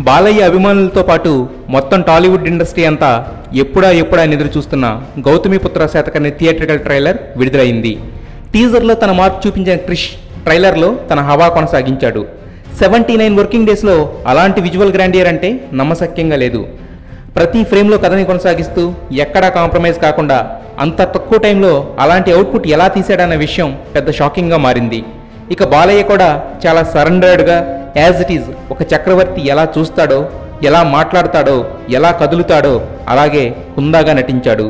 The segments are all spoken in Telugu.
బాలయ్య అభిమానులతో పాటు మొత్తం టాలీవుడ్ ఇండస్ట్రీ అంతా ఎప్పుడా అని ఎదురు చూస్తున్న గౌతమిపుత్ర శాతకర్ణి థియేట్రికల్ ట్రైలర్ విడుదలైంది. టీజర్లో తన మార్పు చూపించిన క్రిష్ ట్రైలర్లో తన హవా కొనసాగించాడు. 79 వర్కింగ్ డేస్లో అలాంటి విజువల్ గ్రాండియర్ అంటే నమ్మశక్యంగా లేదు. ప్రతి ఫ్రేమ్లో కథని కొనసాగిస్తూ ఎక్కడా కాంప్రమైజ్ కాకుండా అంత తక్కువ టైంలో అలాంటి అవుట్పుట్ ఎలా తీసాడన్న విషయం పెద్ద షాకింగ్గా మారింది. ఇక బాలయ్య కూడా చాలా సరెండర్డ్గా యాజ్ ఇట్ ఈజ్ ఒక చక్రవర్తి ఎలా చూస్తాడో, ఎలా మాట్లాడతాడో, ఎలా కదులుతాడో అలాగే హుందాగా నటించాడు.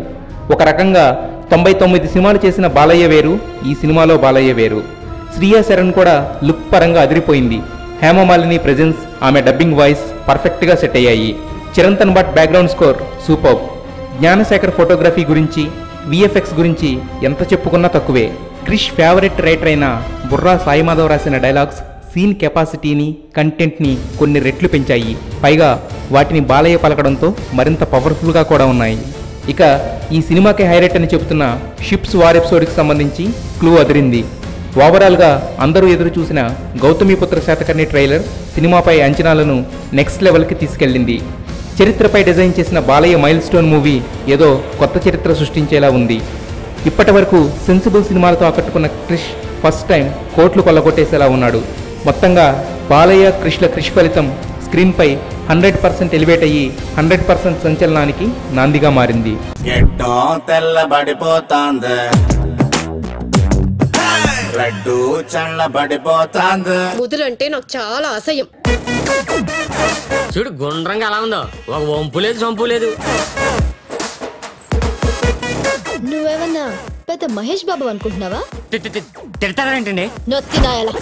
ఒక రకంగా 99 సినిమాలు చేసిన బాలయ్య వేరు, ఈ సినిమాలో బాలయ్య వేరు. శ్రియా శరణ్ కూడా లుక్ పరంగా అదిరిపోయింది. హేమమాలిని ప్రెజెన్స్, ఆమె డబ్బింగ్ వాయిస్ పర్ఫెక్ట్గా సెట్ అయ్యాయి. Chirantan Bhatt background score super. Gnanasekhar photography గురించి, విఎఫ్ఎక్స్ గురించి ఎంత చెప్పుకున్నా తక్కువే. క్రిష్ ఫేవరెట్ రైటర్ అయిన బుర్రా సాయిమాధవ్ రాసిన డైలాగ్స్ సీన్ కెపాసిటీని, కంటెంట్ని కొన్ని రెట్లు పెంచాయి. పైగా వాటిని బాలయ్య పలకడంతో మరింత పవర్ఫుల్గా కూడా ఉన్నాయి. ఇక ఈ సినిమాకి హైలైట్ అని చెబుతున్న షిప్స్ వార్ ఎపిసోడ్కి సంబంధించి క్లూ అదిరింది. ఓవరాల్గా అందరూ ఎదురు చూసిన గౌతమిపుత్ర శాతకర్ణి ట్రైలర్ సినిమాపై అంచనాలను నెక్స్ట్ లెవెల్కి తీసుకెళ్లింది. చరిత్రపై డిజైన్ చేసిన బాలయ్య మైల్ స్టోన్ మూవీ ఏదో కొత్త చరిత్ర సృష్టించేలా ఉంది. ఇప్పటి వరకు సెన్సిబుల్ సినిమాలతో ఆకట్టుకున్న క్రిష్ ఫస్ట్ టైం కోట్లు కొల్లగొట్టేసేలా ఉన్నాడు. మొత్తంగా బాలయ్య క్రిష్ల క్రిష్ ఫలితం స్క్రీన్పై 100% ఎలివేట్ అయ్యి 100% సంచలనానికి నాందిగా మారింది. ముదులంటే నాకు చాలా అసహ్యం. చూడు గుండ్రంగా అలా ఉందో, ఒక వంపు లేదు చంపు లేదు. నువ్వేమన్నా పెద్ద మహేష్ బాబు అనుకుంటున్నావా? తిడతారేంటండి? నొత్తినాయలా